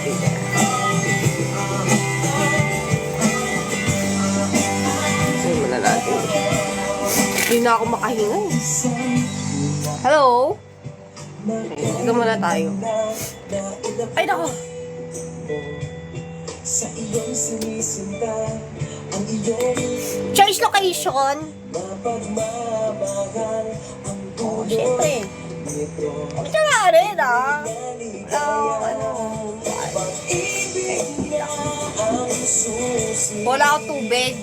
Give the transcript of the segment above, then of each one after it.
Muna natin. Hindi na ako makahinga. Hello? Higa muna tayo. Ay, nako. Choice location. Oh, syempre. Ito nga rin, wala akong tubig.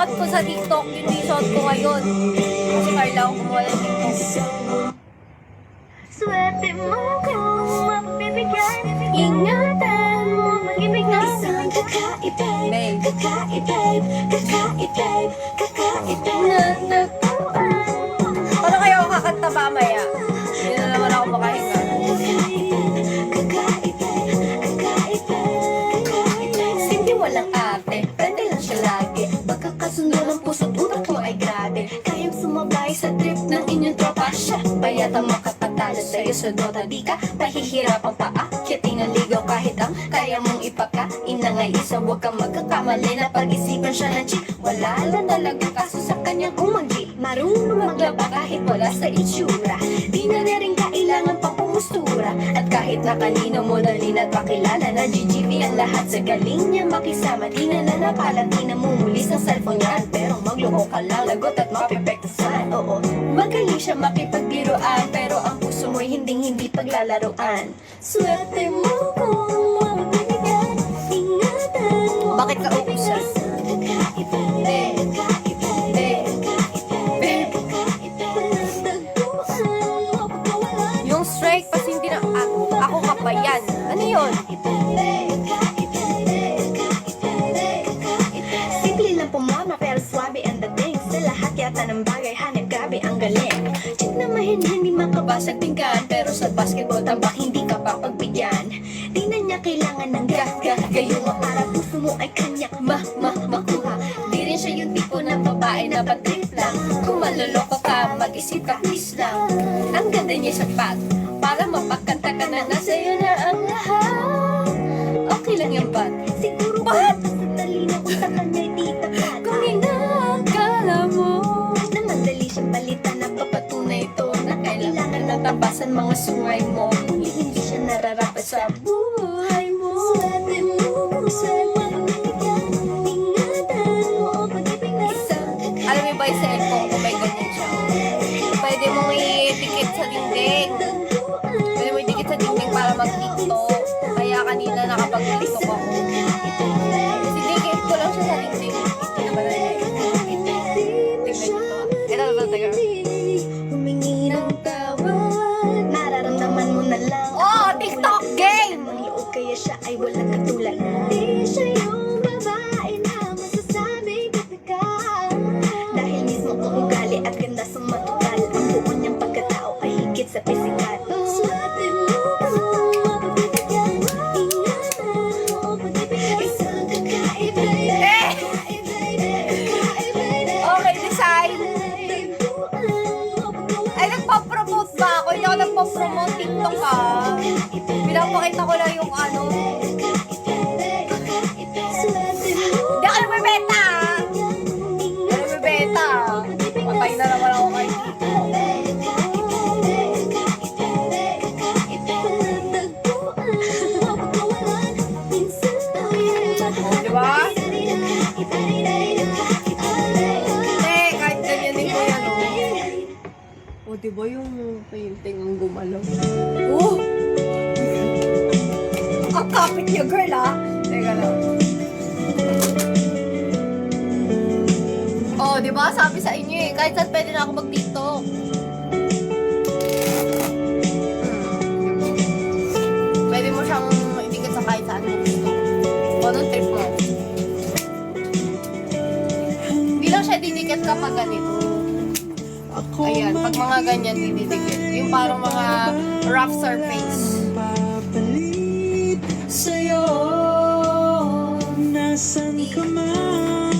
Ko sa TikTok, hindi suot ko ngayon. Kasi Carla ako kumuha ng TikTok. Swerte mo kung mapibigyan, ingatan mo mag-ibig na isang kakaibig, kakaibig, kakaibig, kakaibig na nakuan. Paano kaya ako kakanta mamaya? Hindi na naman ako makahinga. Simple walang ate, pwede lang siya lagi. Pagkakasundo ng puso't utak ko ay grabe. Kayang sumabay sa trip ng inyong tropa. Siya bayat ang makapatalo sa'yo sa dota. Di ka pahihirapan pa akyating ang ligaw. Kahit ang kaya mong ipakain na nga isa. Huwag kang magkakamali na pag-isipan siya ng chick. Wala lang talaga kaso sa kanyang umagi. Marunong maglaba kahit wala sa itsura. Di na rin kailangan pang pumustura. At kahit na kanino mo dalhin at pakilala na GGV ang lahat sa galing niya makisama. Di na nanakalat, di na mumulis ang cellphone niya. Pero magloko ka lang, lagot at mapipektasan. Oo, magaling siya makipagbiruan. Pero ang puso mo'y hinding-hindi paglalaroan. Swerte mo kung mapibigyan, ingatan mo. Bakit ka uusan? Yung strike, kasi hindi na ako kapayan. Ano yun? Simple lang po mama pero swabe ang dating. Sa lahat yata ng bagay hanip grabe ang galing. Check na hindi makabasag pinggan. Pero sa basketball tambak hindi ka papagbigyan. Di na niya kailangan ng gayuma para puso mo ay kanya makuha. Di rin siya yung tipo ng babae na patrip lang. Kung maloloko ka, mag-isip ka please lang. Ang ganda niya sa pag para mapakanta ka na nasa'yo na ang lahat. Okay lang yung bag. Siguro ba? Sandali na kung sa kanya'y di tapat. Kung inakala mo na madali siyang palitan na papatunay ito na kailangan na tabasan mga sungay mo. Hindi siya nararapat sa buhay mo. Swerte mo kung saan manibigyan. Ingatan mo ang pag-ibig na isang kakaibig. alam mo ba yung cellphone ko may ganyan siya? Pwede mong i-tikit sa dingding. Pwede mo i-tikit sa dingding para mag-tiktok. Kaya kanina nakapag-tiktok ako. Sinikit ko lang siya sa dingding. Hindi naman na yun. Tignan nyo to. Humingi ng tawad. Nararamdaman mo na lang. Oh, TikTok game! Ang loob kaya siya ay walang katulad. Di siya yung babae na masasabing kapika. Dahil mismo kung ugali at ganda sa matutal. Ang buo niyang pagkatao ay higit sa pisikal. Swerte mo kung mapapibigyan. Ingatan mo ang pag-ibig. Isang kakaibig. Okay, design. Ay, nagpa-promote ba ako? Hindi ako nagpa-promote TikTok pinapakita ko lang yung ano. Hindi ako nagbebenta! Hindi ako nagbebenta! Patay na naman ako kay Tito. Diba? Kahit ganyanin ko yan, oh. O, diba yung painting ang gumalaw? Oh! Ang kapit niyo, girl, ah. Teka lang. Oh, di ba? Sabi sa inyo eh, kahit saan pwede na ako mag-TikTok. Pwede mo siyang idikit sa kahit saan mo gusto. O, anong trip mo? Hindi lang siya didikit kapag ganito. Ayan, pag mga ganyan didikit. Yung parang mga rough surface. Sa'yo, nasan ka man?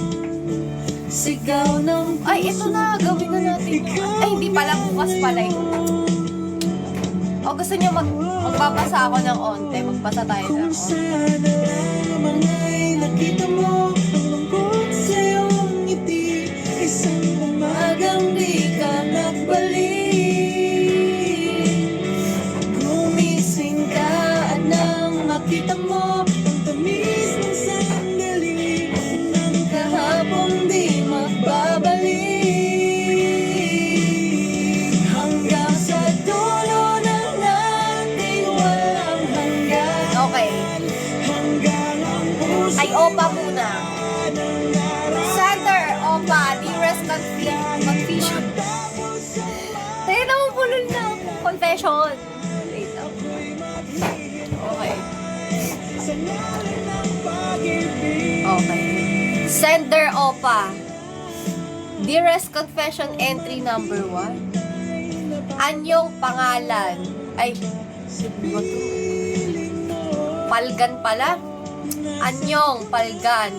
Sigaw ng Ay, ito na. Gawin na natin. Ay, hindi pala. Bukas pala yun. O, gusto niyo magbabasa ako ng onte. Magbasa tayo ng onte. sana lamang ay nakita mo ang lungkot sa iyong ngiti. Isang umagang di ka nagbalik. Gumising ka at nang makita mo ang tamis ng sandali ng kahapon di magbabalik. Hanggang sa dulo ng ating walang hanggan. Okay. Hanggang ang puso Ay, opa muna. Center, opa. Dearest confession. Tayo na mabulol na ako. Confession. Wait lang. Okay. Okay. Sender, opa. Dearest confession entry number 1. Anyong pangalan? Ay, ano ba to? Palgan pala? Anyong, Palgan.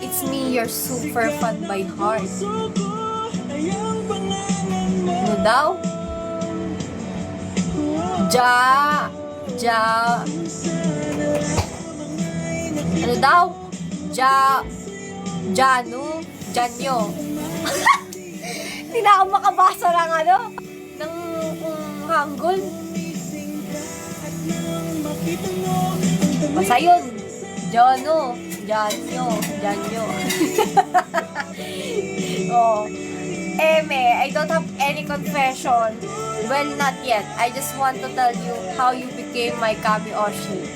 It's me, your super fan by heart. Ano daw? Ano daw? Janyo. Hindi na ako makabasa ng ano, ng Hangul. Basta yun. Janyo. Oh. Eme, I don't have any confession. Well, not yet. I just want to tell you how you became my Kami Oshi.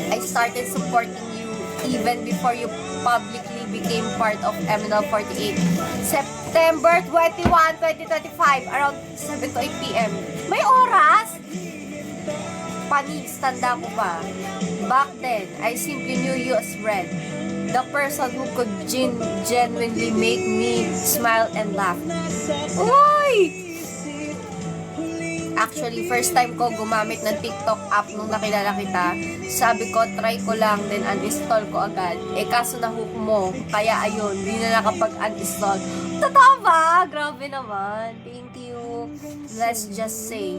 I started supporting you even before you publicly became part of MNL48. September 21, 2025, around 7 to 8 p.m. May oras? Panis, tanda ko pa. Back then, I simply knew you as Red. The person who could genuinely make me smile and laugh. Uy! Actually, first time ko gumamit ng TikTok app nung nakilala kita. Sabi ko, try ko lang, then uninstall ko agad. Eh, kaso nahook mo. Kaya ayun, di na nakapag-uninstall. Totoo ba? Grabe naman. Thank you. Let's just say.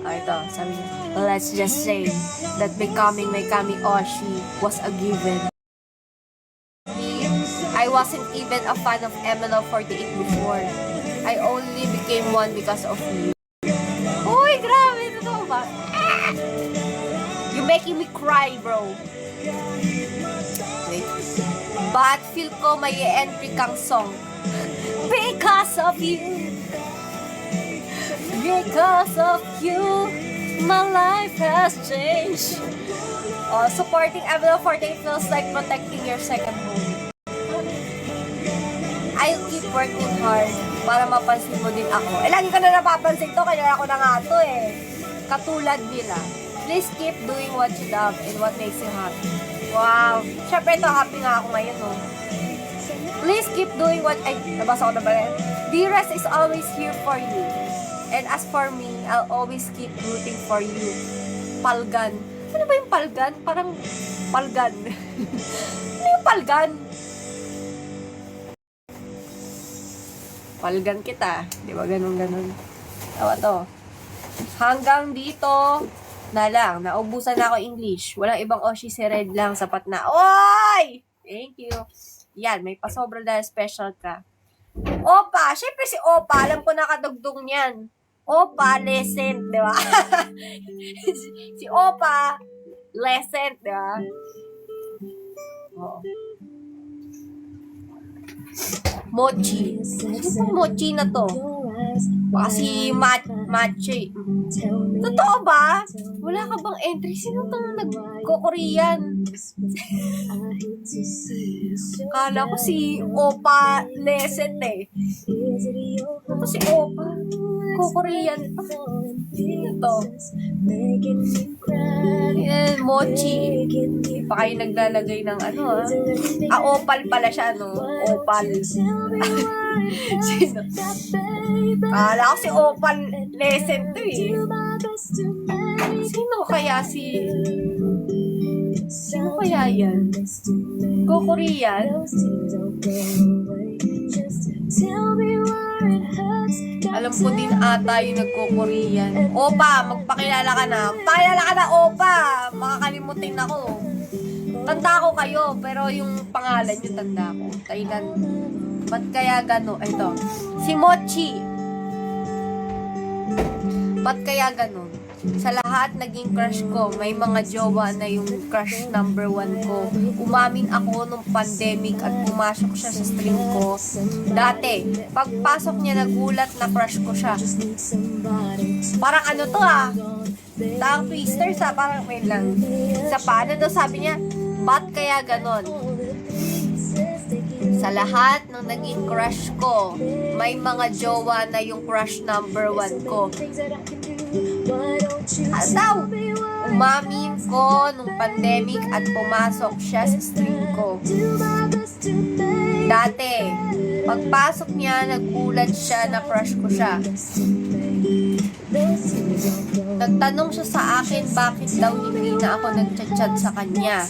Oh, ito, sabi niya. Let's just say that becoming my Kami Oshi was a given. I wasn't even a fan of MNL48 before. I only became one because of you. Uy, grabe! Totoo ba? You're making me cry, bro. Wait. But feel ko may entry kang song. Because of you. Because of you, my life has changed. Oh, supporting MNL48 feels like protecting your second home. I'll keep working hard para mapansin mo din ako. Eh, lagi ka na napapansin to, kaya ako na nga to eh. Katulad nila. Please keep doing what you love and what makes you happy. Wow. Siyempre ito, happy nga ako ngayon, no? Please keep doing what... Ay, nabasa ko na ba rin? Dearest is always here for you. And as for me, I'll always keep rooting for you. Palgan. Ano ba yung palgan? Parang palgan. Ano yung palgan? Palgan kita. Di ba ganun? Tawa to. Hanggang dito na lang. Naubusan na ako English. Walang ibang Oshi, si Red lang. Sapat na. Oy! Thank you. Yan, may pasobra dahil special ka. Opa! Siyempre si Opa. Alam ko nakadugdong niyan. Opa, lesson, di ba? Si Opa, lesson, di ba? Oo. Mochi. Sino pong Mochi na to? Baka si Machi. Totoo ba? Wala ka bang entry? Sino tong nagko-Korean? Kala ko si Opa Leset eh. Ano si Opa? Ko-Korean. Ito. Yan, Mochi. Pa kayo naglalagay ng ano Opal pala siya, no? Opal. Sino? Kala ko si Opal Lesson to eh. Sino kaya Sino kaya yan? Ko-Korean? Alam ko din ata yung nagko-Korean. Opa, magpakilala ka na. Pakilala ka na, Opa! Makakalimutin ako. Tanda ko kayo, pero yung pangalan nyo tanda ko. Thailand. Ba't kaya gano'n? Ito. Si Mochi. Ba't kaya gano'n? Sa lahat naging crush ko, may mga jowa na yung crush number 1 ko. Umamin ako nung pandemic at pumasok siya sa stream ko. Dati, pagpasok niya nagulat na crush ko siya. Parang ano to Tang twisters parang wait lang. Sa paano daw sabi niya, ba't kaya ganon? Sa lahat ng naging crush ko, may mga jowa na yung crush number 1 ko. Daw, umamin ko nung pandemic at pumasok siya sa stream ko. Dati, pagpasok niya, nagulat siya na crush ko siya. Nagtanong siya sa akin bakit daw hindi na ako nagchat-chat sa kanya.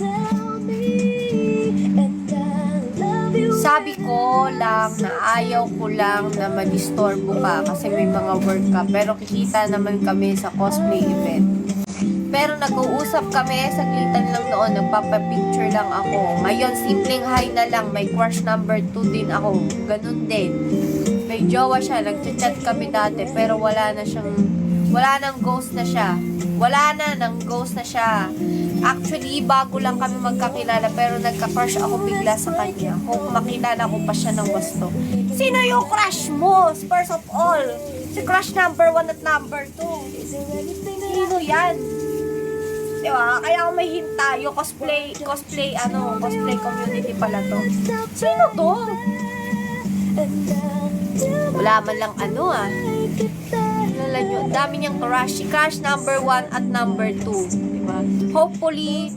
Sabi ko lang na ayaw ko lang na madistorbo ka kasi may mga work ka, pero kikita naman kami sa cosplay event. Pero nag-uusap kami, saglitan lang noon, nagpapapicture lang ako. Ngayon, simpleng hi na lang, may crush number 2 din ako. Ganun din. May jowa siya, nagchat-chat kami dati, pero wala nang ghost na siya. Nang ghost na siya. Actually, bago lang kami magkakilala, pero nagka-crush ako bigla sa kanya. Kung makilala ko pa siya ng wasto. Sino yung crush mo? First of all, si crush number 1 at number 2. Sino yan? Diba? Kaya ako may hintayo, cosplay community pala to. Sino to? Wala man lang Lala nyo, dami niyang crush. Si crush number 1 at number 2. Diba? Hopefully,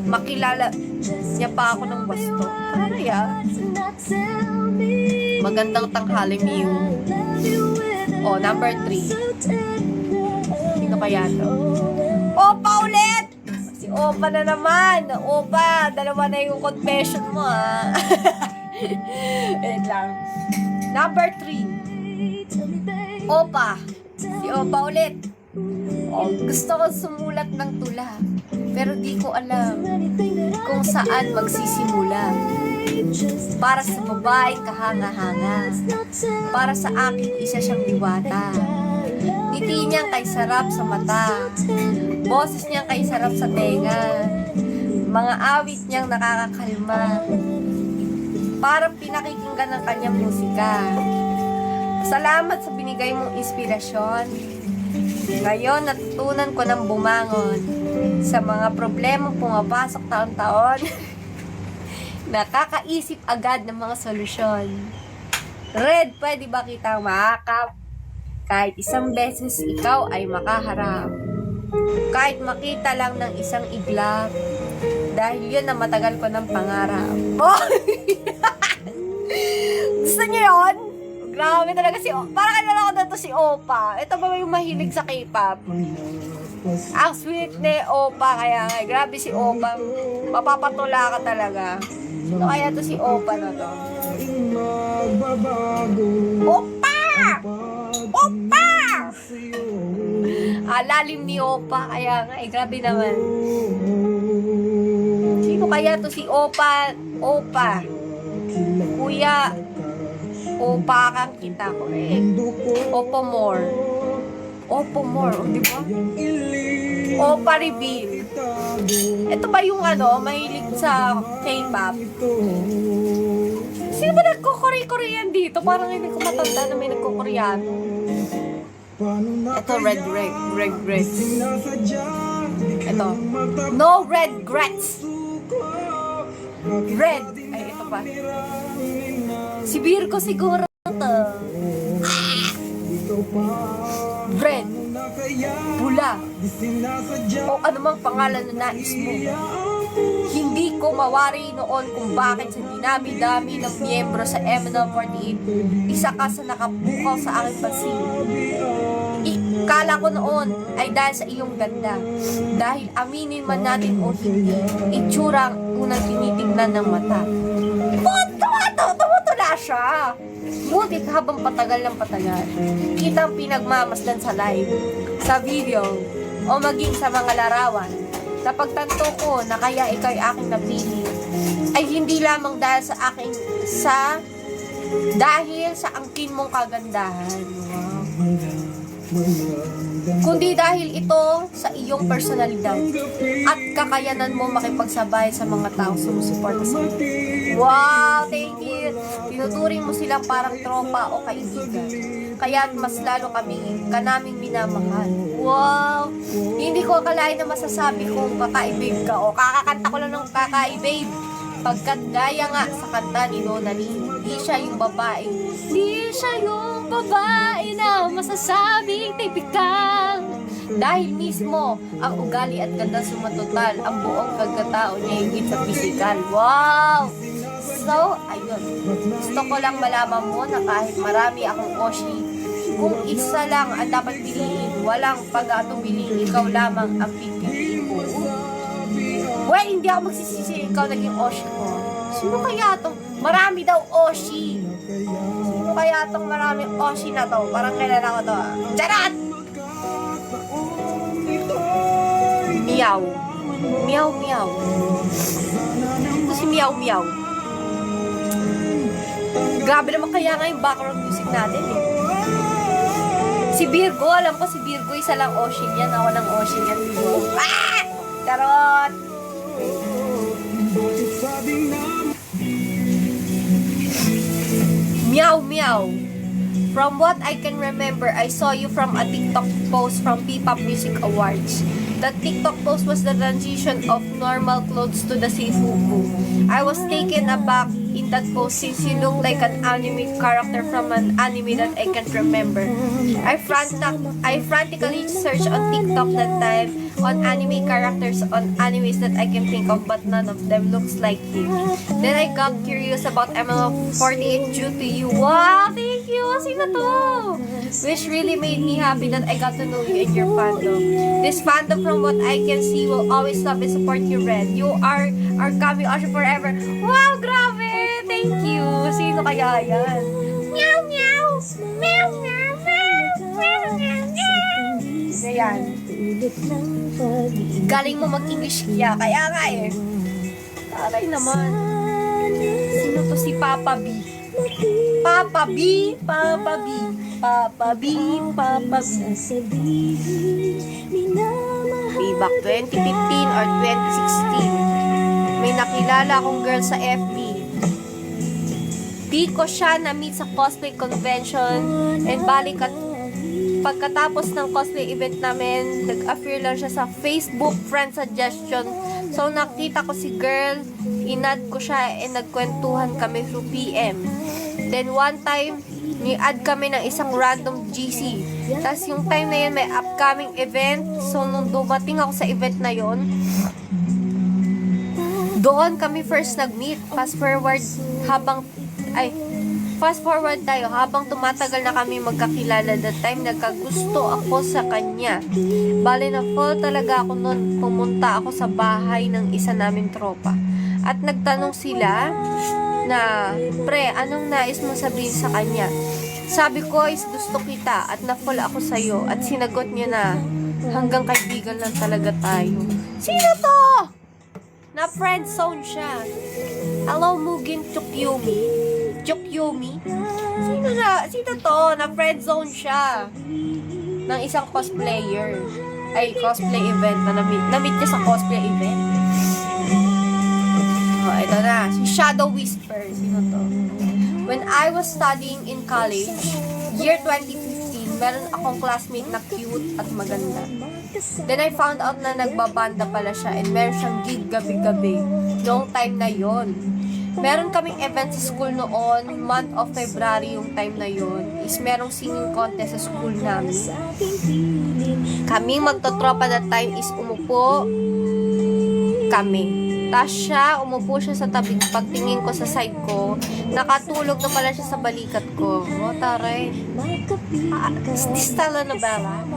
makilala niya pa ako ng wasto. Ano ya? Magandang tanghali Miu. Number 3. Sino kaya to? Opa ulit! Si Opa na naman. Opa, dalawa na yung confession mo Wait lang. Number 3. Opa. Si Opa ulit. Gusto ko sumulat ng tula. Pero di ko alam kung saan magsisimula. Para sa babae kahanga-hanga. Para sa akin isa siyang diwata. Ngiti niyang kay sarap sa mata. Boses niyang kay sarap sa tenga. Mga awit niyang nakakakalma. Parang pinakikinggan ng kanyang musika. Salamat sa binigay mong inspirasyon. Ngayon, natutunan ko ng bumangon sa mga problemang pumapasok taon-taon. Nakakaisip agad ng mga solusyon. Red, pwede ba kitang makakap? Kahit isang beses ikaw ay makaharap. Kahit makita lang ng isang iglap. Dahil yun ang matagal ko ng pangarap. Oh! Gusto niyo yun? Grabe talaga si Opa. Parang alala ko dito si Opa. Ito ba yung mahilig sa K-pop? Ang sweet ni Opa. Kaya grabe si Opa. Mapapatula ka talaga. Ano kaya to si Opa na to? Opa! Opa! Lalim ni Opa. Kaya grabe naman. Sino kaya to si Opa? Opa. Kuya, Opa kang kita ko Opo more. Di ba? Opa reveal. Ito ba yung mahilig sa K-pop? Sino ba nagko-Korean dito? Parang hindi ko matanda na may nagko-Koreano. Ito, red. Ito. No regrets. Red. Ay, ito pa. Si Virgo siguro to. Red. Pula. O anumang pangalan na nais mo. Hindi ko mawari noon kung bakit sa dinami-dami ng miyembro sa MNL48, isa ka sa nakabukaw sa aking pansin. Ikala ko noon ay dahil sa iyong ganda. Dahil aminin man natin o hindi, itsura ang unang tinitingnan ng mata. Tumutula siya. Ngunit habang patagal ng patagal, kitang pinagmamasdan sa live, sa video, o maging sa mga larawan. Napagtanto ko na kaya ikaw'y aking napili ay hindi lamang dahil sa angkin mong kagandahan. Wow. Kundi dahil ito sa iyong personalidad at kakayanan mo makipagsabay sa mga tao sumusuporta sa iyo. Wow, thank you. Tinuturing mo silang parang tropa o kaibigan. Kaya mas lalo kanaming minamahal. Wow! Hindi ko akalain na masasabi kong kakaibig ka o kakakanta ko lang ng kakaibig. Pagkat gaya nga sa kanta ni Nona Lee, di siya yung babae na masasabing tipikal. Dahil mismo ang ugali at ganda sumatotal, ang buong pagkatao niya higit sa pisikal. Wow! So, ayun. Gusto ko lang malaman mo na kahit marami akong oshi, kung isa lang ang dapat piliin, walang pag-atubiling, ikaw lamang ang pipiliin ko. Well, hindi ako magsisisi, ikaw naging oshi ko. Sino kaya itong marami daw oshi? Sino kaya itong maraming oshi na to? Parang kilala ko to. Charot! Meow. Meow, meow. Ito si Meow, meow. Grabe naman kaya nga yung background music natin eh. Si Virgo, alam ko si Virgo, isa lang Oshin yan. Ako ng Oshin yan. Ah! Charot! Meow, meow. From what I can remember, I saw you from a TikTok post from P-Pop Music Awards. That TikTok post was the transition of normal clothes to the seifuku. I was taken aback in that post since you look like an anime character from an anime that I can't remember. I frantically searched on TikTok that time on anime characters on animes that I can think of, but none of them looks like him. Then I got curious about ML48 due to you. Wow, thank you! Sino to? Which really made me happy that I got to know you and your fandom. This fandom, from what I can see, will always love and support you, Red. You are our Kami Osho forever. Wow, grabe! Thank you! Sino kaya yan? Meow, meow! Meow, meow, meow! Meow, meow, meow! Ayan. Galing mo mag-English kaya nga eh. Taray naman. Sino to si Papa B? Papa B, Papa B, Papa B, Papa B. Way back 2015 or 2016, may nakilala akong girl sa FB. Di ko siya na-meet sa cosplay convention and balik at pagkatapos ng cosplay event namin, nag-appear lang siya sa Facebook friend suggestion. So nakita ko si girl, inad ko siya and nagkwentuhan kami through PM. Then one time, ni-add kami ng isang random GC. Tapos yung time na yun may upcoming event. So nung dumating ako sa event na yun, doon kami first nag-meet. Fast forward tayo, habang tumatagal na kami magkakilala, that time nagkagusto ako sa kanya. Bale na fall talaga ako noon, pumunta ako sa bahay ng isa naming tropa. At nagtanong sila na, pre, anong nais mo sabihin sa kanya? Sabi ko is gusto kita at na-fall ako sa'yo. At sinagot niya na, hanggang kaibigan lang talaga tayo. Sino to? Na friend zone siya. Hello, Mugin Chukyumi. Chukyumi? Sino to? Na friend zone siya. Ng isang cosplayer. Ay, cosplay event na na-meet niya sa cosplay event. Oh, ito na. Si Shadow Whisper. Sino to? When I was studying in college, year 2015, meron akong classmate na cute at maganda. Then I found out na nagbabanda pala siya and meron siyang gig gabi-gabi. Noong time na yon. Meron kaming event sa school noon, month of February yung time na yon, is merong singing contest sa school namin. Kaming magtotropa that time is umupo kami. Tapos siya, umupo siya sa tabi. Pagtingin ko sa side ko, nakatulog na pala siya sa balikat ko. O, taray. Is this telenovela?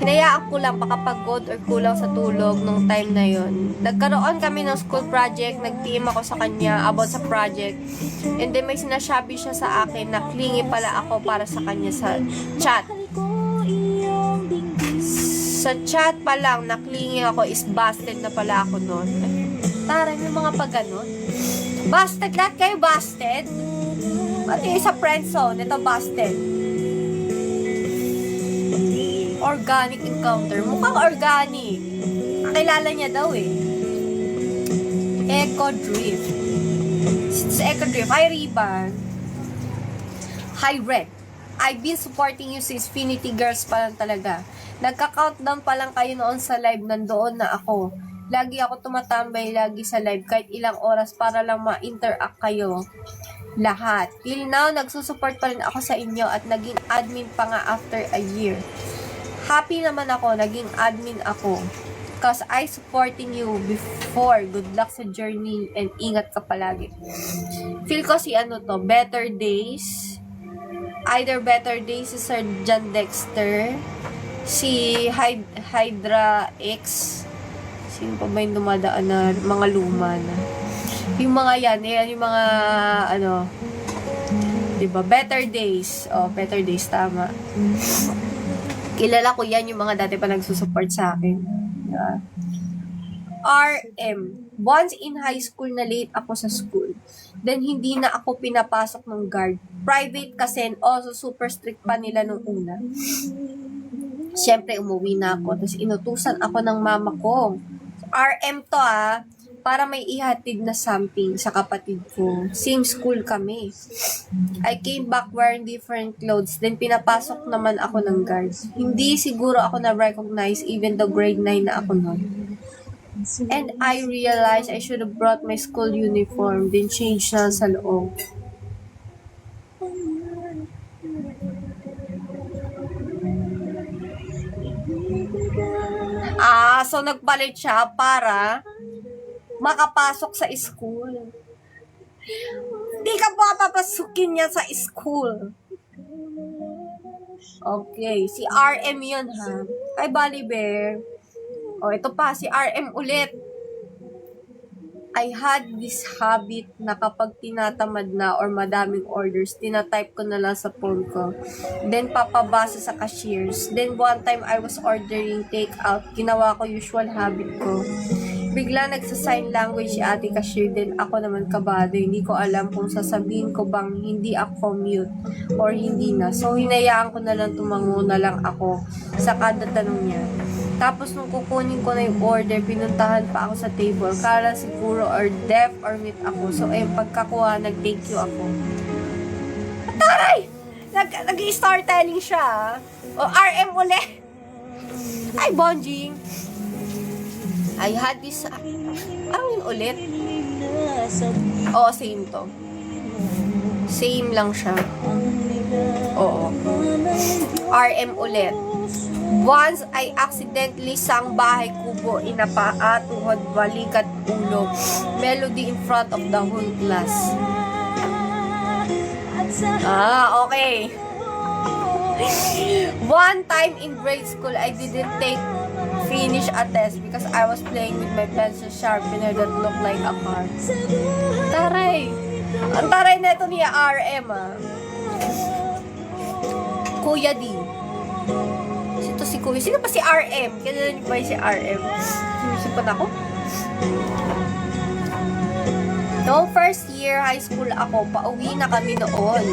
Hinayaan ko lang, baka pagod or kulang sa tulog nung time na yon. Nagkaroon kami ng school project, nag-team ako sa kanya about sa project. And then may sinasabi siya sa akin na clingy pala ako para sa kanya sa chat. Sa chat pa lang, naklingi ako, is busted na pala ako noon. Taray, may mga pag ganon. Busted, lahat kayo busted? At yung sa friendzone, ito busted. Organic encounter. Mukhang organic. Kakilala niya daw eh. Echo Drift. It's Echo Drift. Hi, Riban. Hi, Red. I've been supporting you since Infinity Girls pa lang talaga. Nagka-countdown pa lang kayo noon sa live, nandoon na ako. Lagi ako tumatambay lagi sa live kahit ilang oras para lang ma-interact kayo. Lahat. Till now, nagsusupport pa rin ako sa inyo at naging admin pa nga after a year. Happy naman ako, naging admin ako. Cause I supporting you before. Good luck sa journey and ingat ka palagi. Feel ko si Better Days. Either Better Days si Sir John Dexter, si Hydra X, sino pa ba yung dumadaan na mga luma na? Yung mga yan yung mga, diba? Better Days. Oh, Better Days, tama. Kilala ko yan, yung mga dati pa nagsusupport sa akin. Diba? RM. Once in high school na late ako sa school. Then, hindi na ako pinapasok ng guard. Private kasi, also super strict pa nila nung una. Siyempre, umuwi na ako. Tapos, inutusan ako ng mama ko. RM to para may ihatid na something sa kapatid ko. Same school kami. I came back wearing different clothes. Then, pinapasok naman ako ng guards. Hindi siguro ako na-recognize even though grade 9 na ako noon. And I realized I should have brought my school uniform, then change na sa loob. So nagpalit siya para makapasok sa school. Hindi ka papapasukin niya sa school. Okay, si RM yun ha. Ay, Bali Bear. O, ito pa, si RM ulit. I had this habit na kapag tinatamad na or madaming orders, tinatype ko na lang sa phone ko. Then, papabasa sa cashiers. Then, one time, I was ordering takeout. Ginawa ko usual habit ko. Bigla nagsa-sign language si ate cashier, then ako naman kabado. Hindi ko alam kung sasabihin ko bang hindi ako mute or hindi na. So, hinayaan ko na lang, tumango na lang ako sa kada tanong niya. Tapos, nung kukunin ko na yung order, pinuntahan pa ako sa table. Kala siguro or deaf or mute ako. So, pagkakuha, nag-thank you ako. Taray! Nag-storytelling siya. O, RM ulit. Ay, Bonjing. I had this... Ano yun ulit? Oo, same to. Same lang siya. Oo. RM ulit. Once, I accidentally sang Bahay Kubo, Inapaa, Tuhod, Balikat, Ulo. Melody in front of the whole class. Okay. One time in grade school, I didn't finish a test because I was playing with my pencil sharpener that looked like a car. Taray! Ang taray na ito ni RM Kuya D. Ito si Kuya. Sino pa si RM? Kailan niyo ba si RM? Sinisipan ako? Noong first year high school ako, pauwi na kami noon.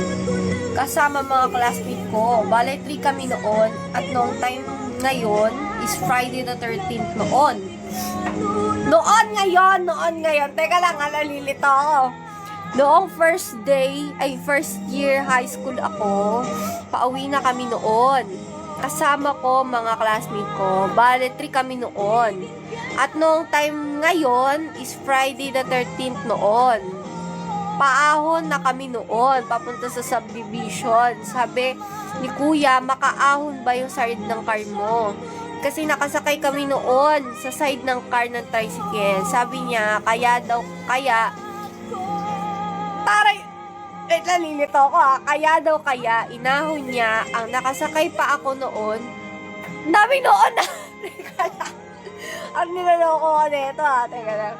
Kasama mga classmate ko. Bale, 3 kami noon. At noong time ngayon is Friday the 13th noon. Noon ngayon. Teka lang, nalilito ako. Noong first year high school ako, pauwi na kami noon. Kasama ko mga classmate ko, bale 3 kami noon. At noong time ngayon is Friday the 13th noon. Paahon na kami noon, papunta sa subdivision. Sabi ni Kuya, makaahon ba yung side ng car mo? Kasi nakasakay kami noon sa side ng car ng tricycle. Sabi niya, nalilito ako kaya inahon niya ang nakasakay pa ako noon. Dami noon na. Ang niloloko ko nito teka lang.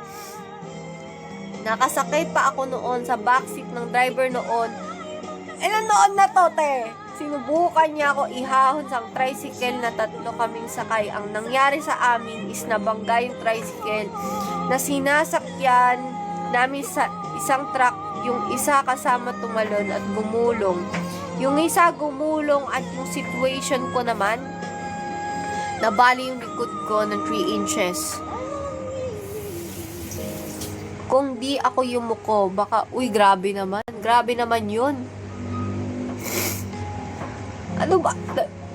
Nakasakay pa ako noon sa backseat ng driver noon. Ilan noon na to, te? Sinubukan niya ako ihahon sa tricycle na 3 kaming sakay. Ang nangyari sa amin is nabangga yung tricycle na sinasakyan namin sa isang truck. Yung isa kasama tumalon at gumulong. Yung isa gumulong at yung situation ko naman, nabali yung likod ko ng 3 inches. Kung di ako yumuko, baka, grabe naman. Grabe naman yun. Ano ba?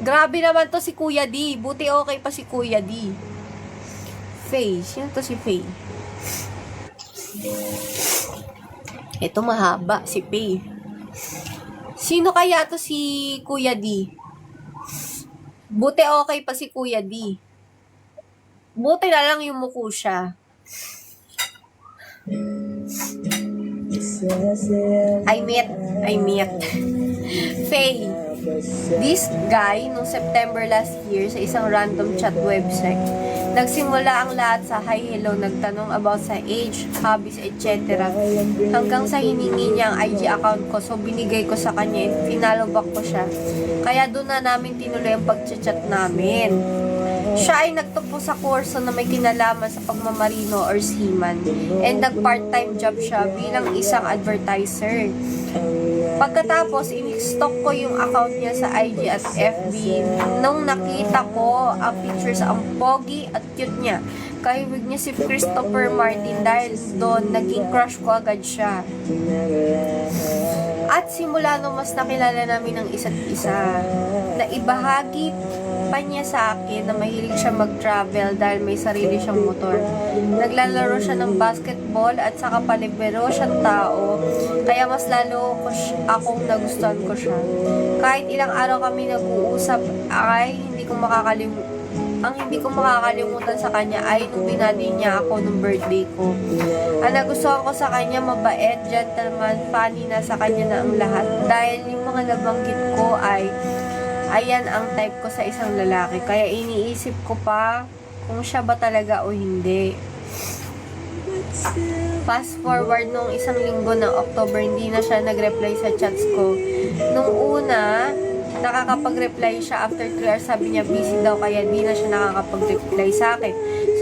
Grabe naman to si Kuya D. Buti okay pa si Kuya D. Faye. Sino to si Faye? Ito mahaba, si Faye. Sino kaya to si Kuya D? Buti okay pa si Kuya D. Buti na lang yung muko siya. I met. Faye. This guy, nung September last year, sa isang random chat website, nagsimula ang lahat sa hi, hello, nagtanong about sa age, hobbies, etc. Hanggang sa hiningi niya ang IG account ko, so binigay ko sa kanya, finalo back ko siya. Kaya doon na namin tinuloy ang pag-chat namin. Siya ay nagtupo sa kurso na may kinalaman sa pagmamarino or seaman, and nag-part-time job siya bilang isang advertiser. Pagkatapos, in-stalk ko yung account niya sa IG at FB. Nung nakita ko ang pictures, ang pogi at cute niya. Kahibig niya si Christopher Martin dahil doon, naging crush ko agad siya. At simula nung mas nakilala namin ang isa't isa, na ibahagi pa niya sa akin na mahilig siya mag-travel dahil may sarili siyang motor. Naglalaro siya ng basketball at saka palibero siyang tao, kaya mas lalo akong nagustuhan ko siya. Kahit ilang araw kami nag-uusap ay hindi ko makakalimutan sa kanya ay nung binati niya ako nung birthday ko. Ang nagustuhan ko sa kanya, mabait, gentleman, funny, na sa kanya na ang lahat. Dahil yung mga nabanggit ko ay ayan ang type ko sa isang lalaki. Kaya iniisip ko pa kung siya ba talaga o hindi. Fast forward nung isang linggo ng October, hindi na siya nag-reply sa chats ko. Nung una, nakakapag-reply siya after 3 hours. Sabi niya busy daw, kaya di na siya nakakapag-reply sa akin.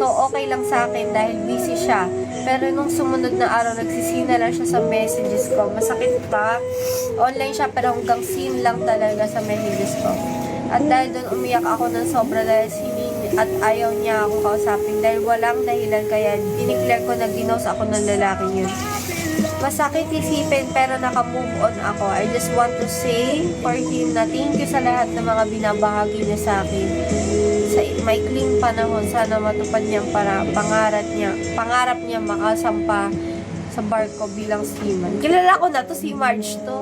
So, okay lang sa akin dahil busy siya. Pero nung sumunod na araw, nagsisina lang siya sa messages ko. Masakit pa. Online siya pero hanggang scene lang talaga sa messages ko. At dahil doon umiyak ako ng sobra dahil at ayaw niya akong kausapin dahil walang dahilan, kaya dineclare ko na ginos ako ng lalaking yun. Masakit isipin pero naka-move on ako. I just want to say for him na thank you sa lahat ng mga binabahagi niya sa akin. Sa maikling panahon, sana matupad niya ang pangarap niya makasampa sa barko bilang seaman. Kilala ko na to, si Marge to.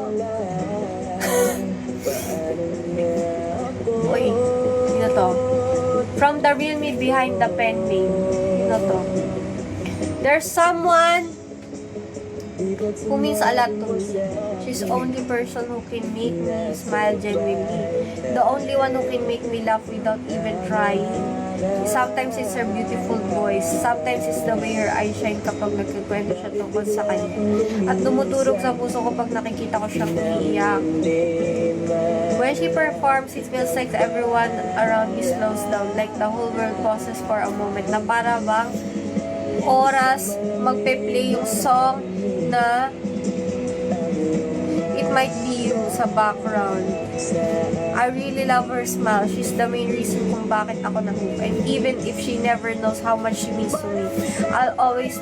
Uy, sino to? From the real me behind the pen name. Sino to? There's someone who means a lot to me. She's the only person who can make me smile genuinely. The only one who can make me laugh without even trying. Sometimes it's her beautiful voice. Sometimes it's the way her eyes shine kapag nagkikwento siya tungkol sa kanya. At tumuturog sa puso ko pag nakikita ko siyang umiiyak. When she performs, it feels like everyone around me slows down. Like the whole world pauses for a moment. Na para bang oras magpe-play yung song na it might be you sa background. I really love her smile. She's the main reason kung bakit ako na-hook. And even if she never knows how much she means to me, I'll always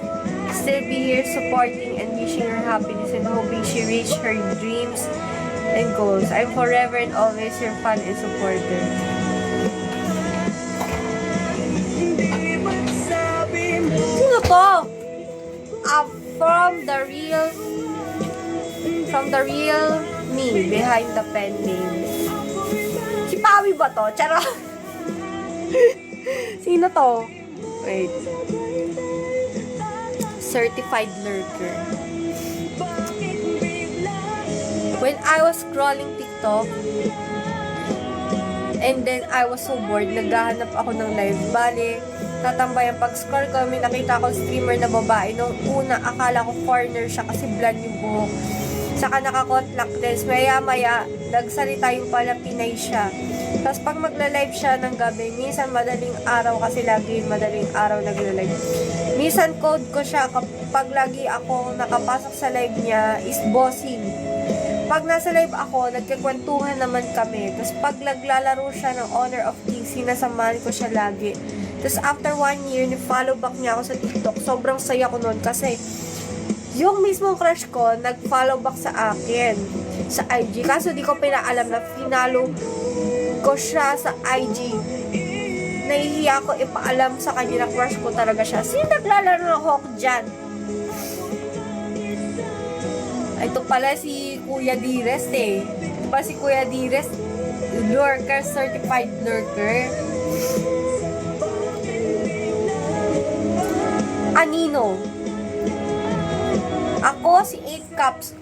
still be here supporting and wishing her happiness and hoping she reach her dreams and goals. I'm forever and always your fan and supporter. Sino to? From the real me behind the pen name. Si Pawi ba to? Charot! Sino to? Wait. Certified lurker. When I was scrolling TikTok, and then I was so bored, naghahanap ako ng live. Bale, tatambayan pag-scroll ko, may nakita akong streamer na babae. Nung una, akala ko foreigner siya kasi blonde yung buhok. Saka naka-contact lens. Maya-maya, nagsalita yung pala Pinay siya. Tapos pag magla-live siya ng gabi, minsan madaling araw kasi lagi yung madaling araw nagla-live. Minsan code ko siya kapag lagi ako nakapasok sa live niya is bossing. Pag nasa live ako, nagkikwentuhan naman kami. Tapos pag naglalaro siya ng Honor of Kings, sinasamahan ko siya lagi. Tapos after 1 year, ni-follow back niya ako sa TikTok. Sobrang saya ko nun kasi yung mismong crush ko, nag-follow back sa akin sa IG. Kaso di ko pinaalam na finalo ko siya sa IG. Nahihiya ko ipaalam sa kanya na crush ko talaga siya. Sino naglalaro ng Hawk dyan? Ito pala si Kuya Dires eh. Ito pala si Kuya Dires. Lurker, certified lurker. Anino. Ako si 8 Cups.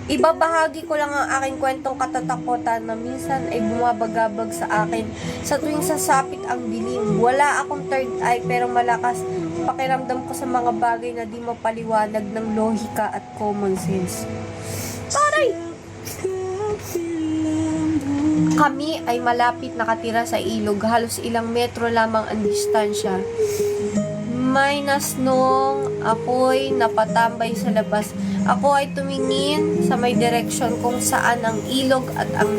Ibabahagi ko lang ang aking kwentong katatakutan na minsan ay bumabagabag sa akin sa tuwing sasapit ang dilim. Wala akong third eye pero malakas pakiramdam ko sa mga bagay na di mapaliwanag ng lohika at common sense. Taray! Kami ay malapit nakatira sa ilog. Halos ilang metro lamang ang distansya. Minus nung ako'y napatambay sa labas. Ako ay tumingin sa may direksyon kung saan ang ilog at ang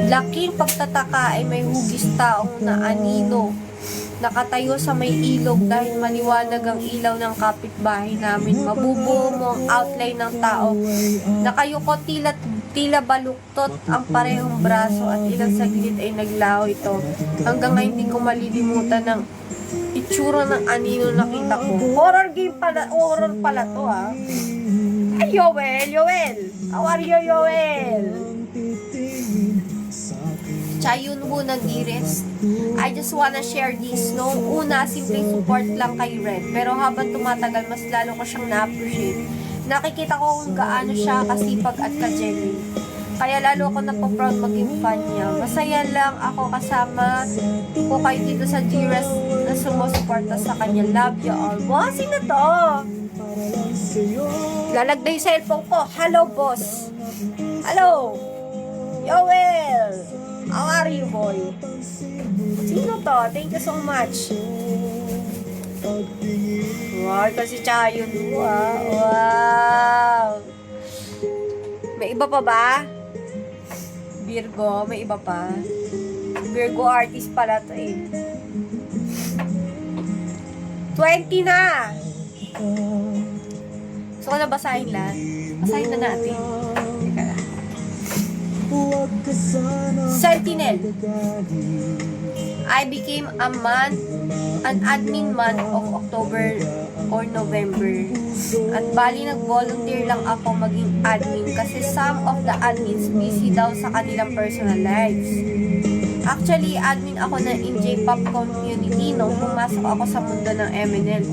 laking pagtataka ay may hugis taong na anino. Nakatayo sa may ilog dahil maliwanag ang ilaw ng kapitbahay namin. Mabubuo mo ang outline ng tao. Nakayuko tila baluktot ang parehong braso at ilang saglit ay naglaho ito. Hanggang ngayon hindi ko malilimutan ng itsura ng anino nakita ko. Horror pala to ah. Ay, Yoel! How are you, Yoel? Chayun Woo Nagires. I just wanna share this. Noong una, simpleng support lang kay Red. Pero habang tumatagal, mas lalo ko siyang na-appreciate. Nakikita ko kung gaano siya kasipag at ka-genuine. Kaya lalo ako napaproud maging fan niya. Masaya lang ako kasama ko kayo dito sa Gires na sumusuporta sa kanya. Love you all. Boss, sino to? Lalagday sa cellphone ko. Hello, boss. Hello. Yoel. How are you, boy? Sino to? Thank you so much. Wow, kasi Chayun. Wow. May iba pa ba? Virgo, may iba pa. Virgo artist pala to eh. 20 na! Gusto ko na basahin lahat. Basahin na natin. Teka na. Sentinel. I became an admin month of October or November. At bali nag-volunteer lang ako maging admin kasi some of the admins busy daw sa kanilang personal lives. Actually, admin ako ng J-pop community nung pumasok ako sa mundo ng MNL.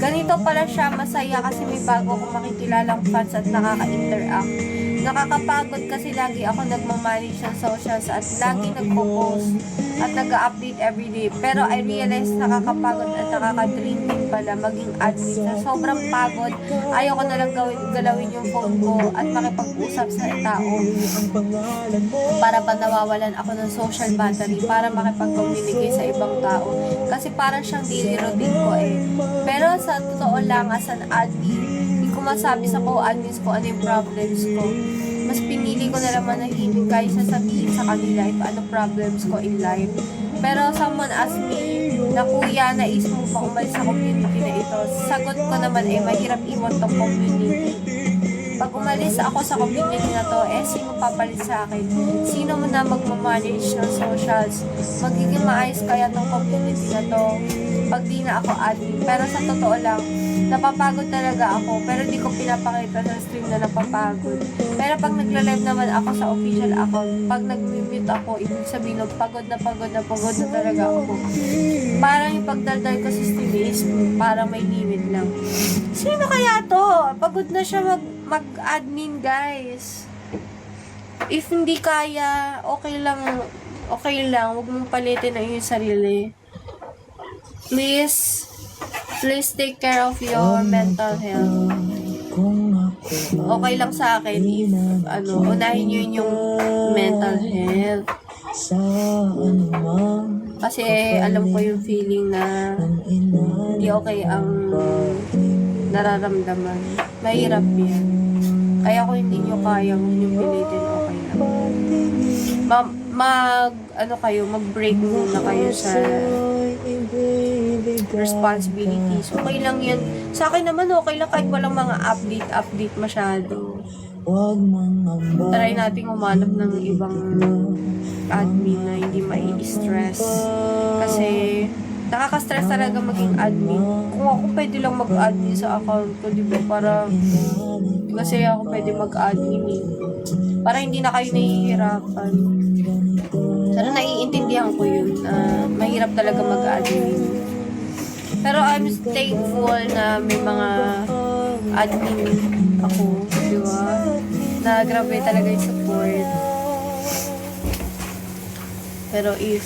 Ganito pala siya, masaya kasi may bago akong makikilalang fans at nakaka-interact. Nakakapagod kasi lagi ako nagmamanage ng socials at lagi nagpo-post at nag-update everyday. Pero I realize nakakapagod at nakaka-drain din pala maging admin. Sa sobrang pagod, ayaw ko na lang galawin yung phone ko at makipag-usap sa tao para pa nawawalan ako ng social battery para makipag-communicate sa ibang tao. Kasi parang siyang daily routine ko eh. Pero sa totoo lang, as an admin, hindi ko masabi sa co-admins ko ano yung problems ko. mas pinili ko na lang manahimik kaysa sabihin sa kanila if ano problems ko in life. Pero someone asked me na kuya, nais mo pa umalis sa community na ito. Sagot ko naman mahirap iwan tong community. Pag umalis ako sa community na to, sino papalit sa akin? Sino mo na magmamanage ng socials? Magiging maayos kaya tong community na to pag di na ako admin. Pero sa totoo lang, napapagod talaga ako. Pero di ko pinapakita sa stream na napapagod. Pero pag nagla-live naman ako sa official account, pag nag-mute ako, ibig sabihin, pagod na talaga ako. Parang yung pagdaldal ko sa stream is parang may limit lang. Sino kaya to? Pagod na siya mag-admin, guys. If hindi kaya, okay lang. Huwag mong palitin ang iyong sarili. Please take care of your mental health. Okay lang sa akin if, unahin nyo yung mental health. Kasi alam ko yung feeling na hindi okay ang nararamdaman. Mahirap yan. Kaya kung hindi nyo kayang yung pilitin, okay lang. Mag-break muna kayo sa responsibilities. Okay lang yan. Sa akin naman, okay lang kahit walang mga update masyado. Try natin umanap ng ibang admin na hindi mai-stress. Kasi nakaka-stress talaga maging admin. Kung ako pwede lang mag-admin sa account ko, di ba? Kasi ako pwede mag-admin para hindi na kayo nahihirapan. Sana naiintindihan ko yun. Mahirap talaga mag-admin. Pero I'm thankful na may mga admin ako, di ba? Na grabe talaga yung support. Pero if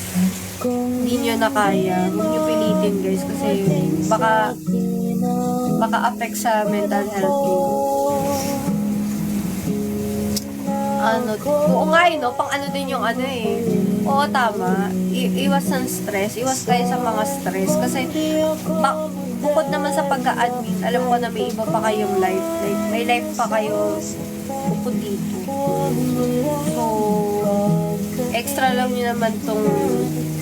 hindi nyo na kaya, huwag nyo pilitin, guys, kasi baka affect sa mental health nyo. Oo nga pang din yung Oo, tama. Iwas ng stress. Iwas kayo sa mga stress. Kasi, bukod naman sa pagka-admin, alam ko na may iba pa kayong life. Like, may life pa kayo bukod dito. So, extra lang yun naman tong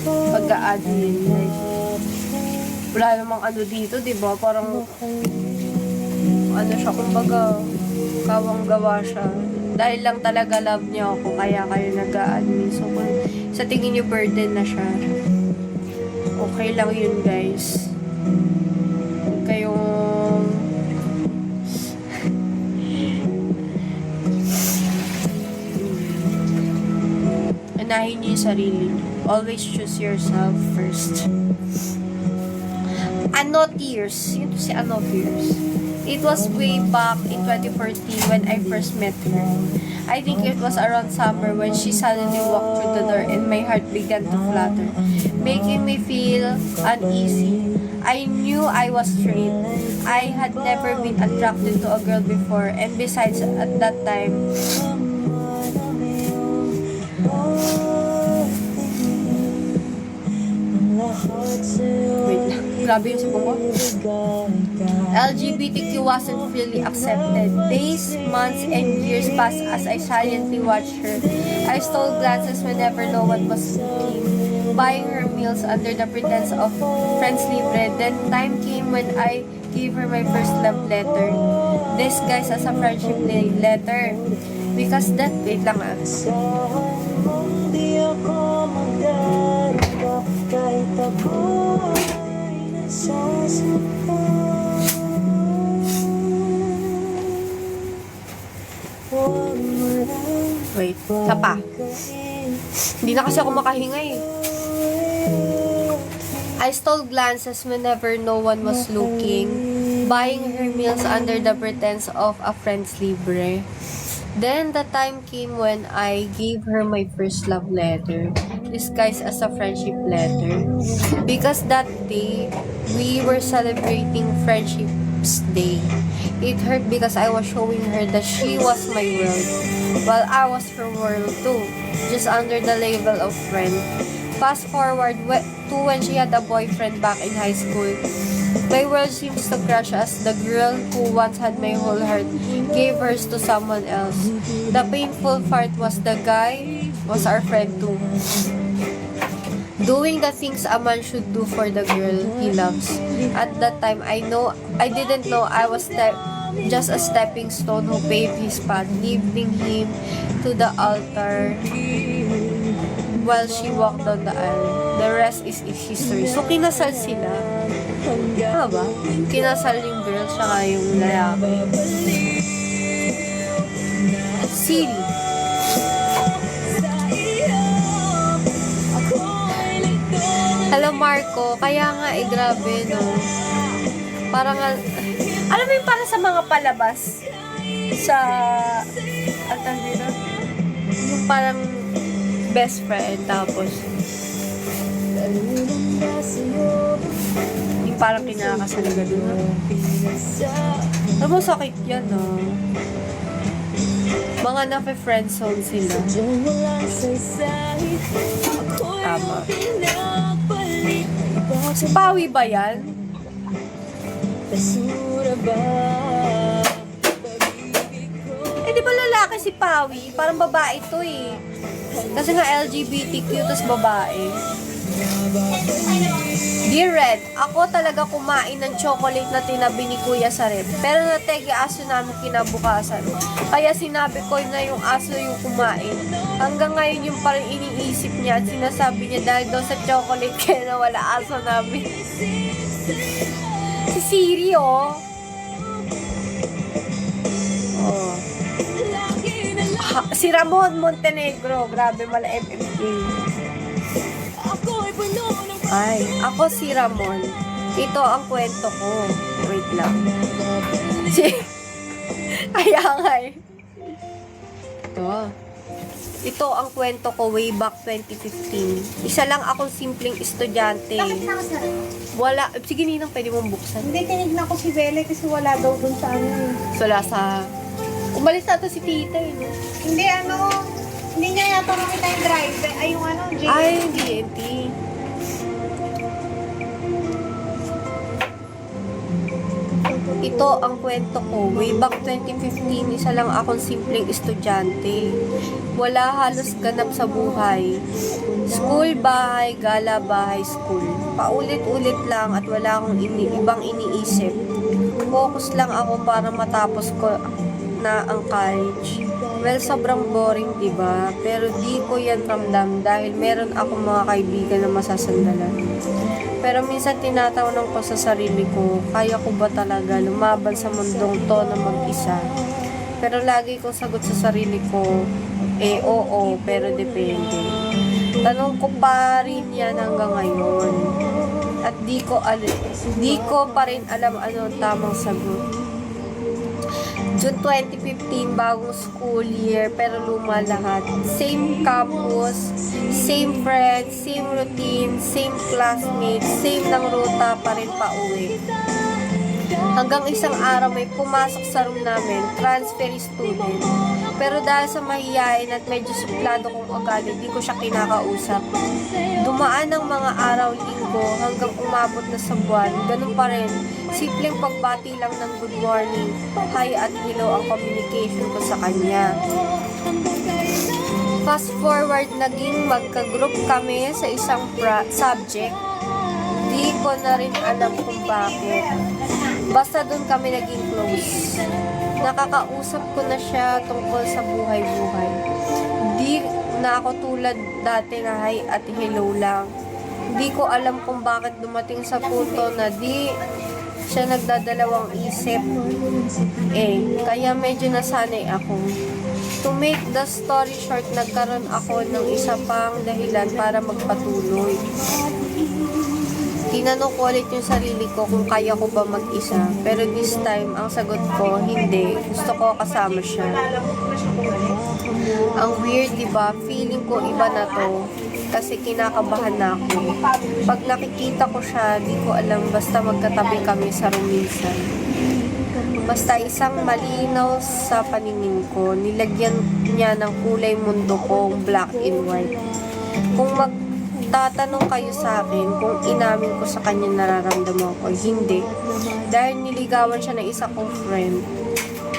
pagka-admin. Like, wala namang dito, diba? Parang, siya, kumbaga, kawang-gawa siya. Dahil lang talaga love niya ako, kaya kayo nag-a-admin. So, kung sa tingin niyo burden na siya, okay lang yun, guys. Huwag kayong anahin niyo yung sarili. Always choose yourself first. Ano Tears? Yun to si Ano Tears. It was way back in 2014 when I first met her. I think it was around summer when she suddenly walked through the door and my heart began to flutter, making me feel uneasy. I knew I was straight. I had never been attracted to a girl before, and besides, at that time, wait lang. Grabe yung sabi ko. LGBTQ wasn't really accepted. Days, months, and years passed as I silently watched her. I stole glances whenever no one was looking, buying her meals under the pretense of friends libre. Then time came when I gave her my first love letter, disguised as a friendship letter. Because that, wait lang Di ako magdadaba kahit ako'y nasasaktan. Huwag mo lang Wait, isa pa. Hindi na kasi ako makahinga I stole glances whenever no one was looking, buying her meals under the pretense of a friend's libre. Then the time came when I gave her my first love letter, disguised as a friendship letter. Because that day, we were celebrating Friendship's Day. It hurt because I was showing her that she was my world, while I was her world too, just under the label of friend. Fast forward to when she had a boyfriend back in high school. My world seems to crash as the girl who once had my whole heart gave hers to someone else. The painful part was the guy was our friend too. Doing the things a man should do for the girl he loves. At that time, I didn't know I was just a stepping stone who paved his path, leading him to the altar while she walked down the aisle. The rest is history. So, kinasal sila. Tama ba? Kinasal yung girl saka yung lalaki. Silly. Hello Marco, kaya nga grabe no. Parang alam mo yung para sa mga palabas sa dito? Yung parang best friend tapos yung parang kinakasal ka dun. Alam mo sakit yan no. Mga nafe-friendzone sila. Tama. Si Pawi ba yan? Eh, di ba lalaki si Pawi? Parang babae to eh. Kasi nga LGBTQ, tas babae. Dear Red, ako talaga kumain ng chocolate na tinabi ni Kuya sa rep. Pero nategi aso namin kinabukasan. Kaya sinabi ko na yung aso yung kumain. Hanggang ngayon yung parang iniisip niya at sinasabi niya dahil daw sa chocolate kaya nawala aso namin. Si Siri oh. Oh. Si Ramon Montenegro. Grabe mala FFK. Ay, ako si Ramon. Ito ang kwento ko. Wait lang. Kaya nga eh. Ito ang kwento ko way back 2015. Isa lang akong simpleng estudyante. Bakit nakasara? Wala. Sige, Ninang, pwede mong buksan. Hindi, tinignan ko si Belle kasi wala daw dun sa ano. So, sa... Umalis na to si tita eh. Hindi, hindi niya yata makita yung driver. Ay, yung JNT. Ay, DNT. Ito ang kwento ko. Way back 2015, isa lang akong simpleng estudyante. Wala halos ganap sa buhay. School, bahay, gala, bahay, school. Paulit-ulit lang at wala akong ibang iniisip. Focus lang ako para matapos ko na ang college. Well, sobrang boring, diba? Pero di ko yan ramdam dahil meron akong mga kaibigan na masasandalan. Pero minsan tinatawanan ko sa sarili ko, kaya ko ba talaga lumaban sa mundong to na mag-isa? Pero lagi kong sagot sa sarili ko, oo, pero depende. Tanong ko pa rin yan hanggang ngayon. At di ko pa rin alam ano ang tamang sagot. June 2015, bagong school year, pero luma lahat. Same campus, same friends, same routine, same classmates, same ng ruta pa rin pa uwi. Hanggang isang araw may pumasok sa room namin, transfer student. Pero dahil sa mahihain at medyo suplado kong ugali, di ko siya kinakausap. Dumaan ng mga araw, linggo, hanggang umabot na sa buwan, ganun pa rin. Simpleng pagbati lang ng good morning, hi at hello ang communication ko sa kanya. Fast forward, naging magka-group kami sa isang subject. Di ko na rin alam kung bakit. Basta doon kami naging close. Nakakausap ko na siya tungkol sa buhay-buhay. Di na ako tulad dati na hi at hello lang. Di ko alam kung bakit dumating sa punto na di siya nagdadalawang isip. Kaya medyo nasanay ako. To make the story short, nagkaroon ako ng isa pang dahilan para magpatuloy. Tinanong ko ulit yung sarili ko kung kaya ko ba mag-isa. Pero this time, ang sagot ko, hindi. Gusto ko kasama siya. Ang weird, diba? Feeling ko iba na to. Kasi kinakabahan na ako. Pag nakikita ko siya, di ko alam, basta magkatabi kami sa room minsan. Basta isang malinaw sa paningin ko, nilagyan niya ng kulay mundo kong black and white. tatanong kayo sa akin kung inamin ko sa kanya nararamdaman ko, hindi. Dahil niligawan siya ng isa kong friend,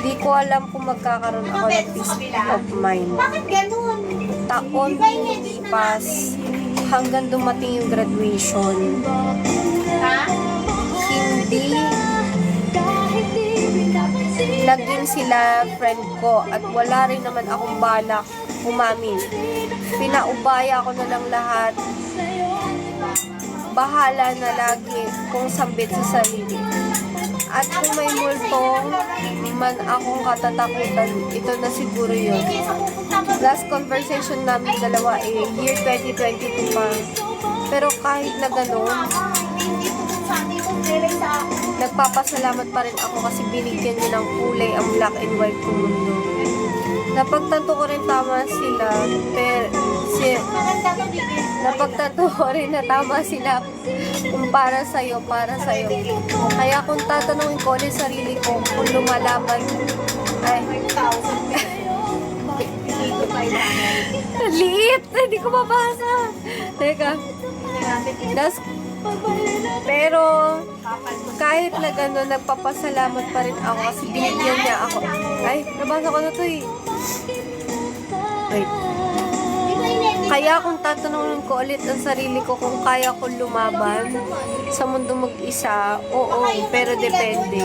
di ko alam kung magkakaroon ako ng peace of mind. Bakit ganun? Taon lumipas hanggang dumating yung graduation. Ha? Hindi naging sila friend ko at wala rin naman akong balak umamin. Pinaubaya ko na lang lahat. Bahala na lagi kung sambit sa sarili. At kung may multong man akong katatakutan, ito na siguro yun. Last conversation namin dalawa year 2022 pa. Pero kahit na gano'n, nagpapasalamat pa rin ako kasi binigyan niya ng kulay ang black and white kong mundo. Napagtanto ko rin tama sila, napagtanto ko rin na tama sila kung para sa'yo. Kaya kung tatanungin ko ulit sarili ko kung lumalaban, ay, liit! Hindi ko mabasa! Teka. Pero, kahit na gano'n, nagpapasalamat pa rin ako kasi binigyan niya ako. Ay, nabasa ko na to eh. Wait. Kaya kung tatanungin ko ulit ang sarili ko kung kaya ko lumaban sa mundo mag-isa, oo, pero depende.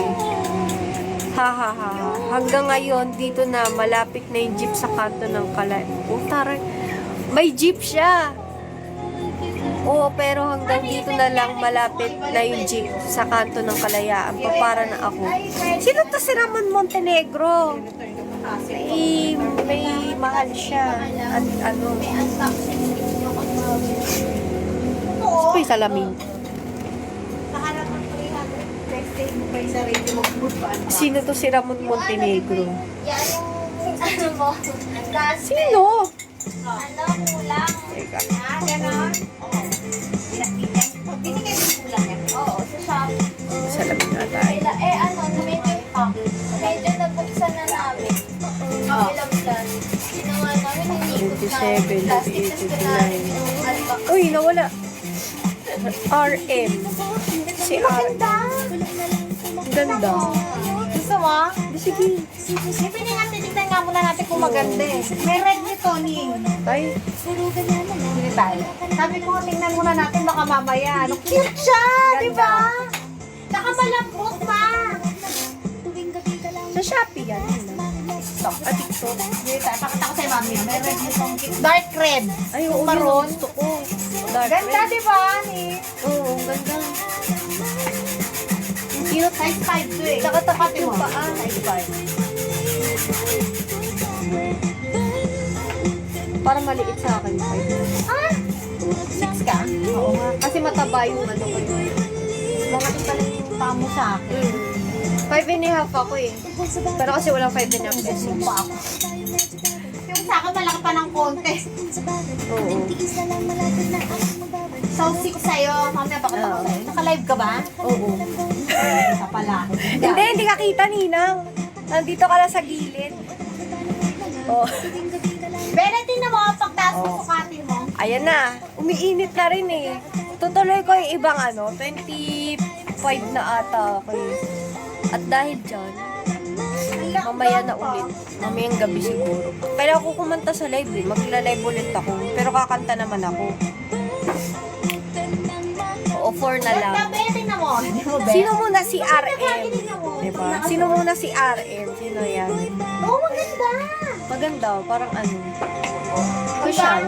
Hanggang ngayon, dito na, malapit na yung jeep sa kanto ng Kalay. Oh, taray. May jeep siya! Oo, pero hanggang dito na lang malapit na yung jeep sa kanto ng Kalayaan. Papara na ako. Sino to si Ramon Montenegro? May mahal siya. At ano? Gusto ko yung salamin. Sino to si Ramon Montenegro? Ano mo? Sino? Ano, kulang. Teka. Ganon. Binigay mo kulang yan? Oo, sa shop. Salamin na tayo. Medyo nabuksan na namin. Ilang plan. Ginawa namin, hinikot 27, plastic 29. Uy, nawala. RM. Si RM. Ganda. Gusto mo? Sige. Siyempre nga, titignan nga muna natin kung maganda eh. May red ni Tony. Ay, Hindi tayo. Sabi ko, tingnan muna natin baka mamaya. Ano, cute siya, di ba? Saka malambot pa. sa Shopee yan. TikTok. TikTok. Hindi tayo. Pakita ko sa'yo, mami. May red nitong dark red. Ay, oo, Maroon. gusto ko. Dark Ganda, red. di ba, ni? Oo, ganda. Ang cute. Size 5 to eh. Nakatakot yung mo. paa. Size 5. Para maliit sa akin. Ah? 6 ka? Oo nga. Kasi mataba yung ano ko yun. Malaki pala yung paa mo sa akin. 5.5 ako eh. Pero kasi walang 5.5 kasi. Pa ako. Yung sa akin, malaki pa ng konti. Oo. So, 6 sa'yo. Mamaya pakita ko sa'yo. Naka-live ka ba? Oo. Isa pala. Hindi ka kita, Ninang. Nandito ka lang sa gilid. Oh. Benetin na mo, pagtaas mo sukatin mo. Ayan na. Umiinit na rin eh. Tutuloy ko yung ibang 25 na ata ako eh. At dahil dyan, mamaya na ulit. Mamayang gabi siguro. Kailangan ko kumanta sa live eh. Magla-live ulit ako. Pero kakanta naman ako. Oo, 4 na lang. Benetin na mo. Hindi mo, Ben? Sino muna si RM? Diba? Sino muna si RM? Sino yan? Oh, maganda. Maganda, parang ano. Social.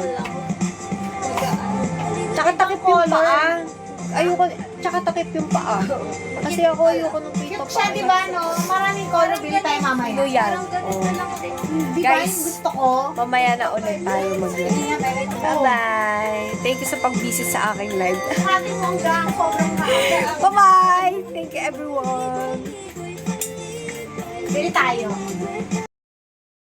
Tsaka takip yung paa. Ayoko, tsaka takip yung paa. Kasi ako ayoko nung pito Cute siya, di ba, no? Maraming color. Bili tayo mamaya. Ano yan? Oh. Di ba Guys. yung gusto ko? Mamaya na ulit tayo mag-live. Bye-bye! Thank you sa pag-visit sa aking live. Sukatin mo hanggang sobrang haba. Bye-bye! Thank you everyone! Bili tayo.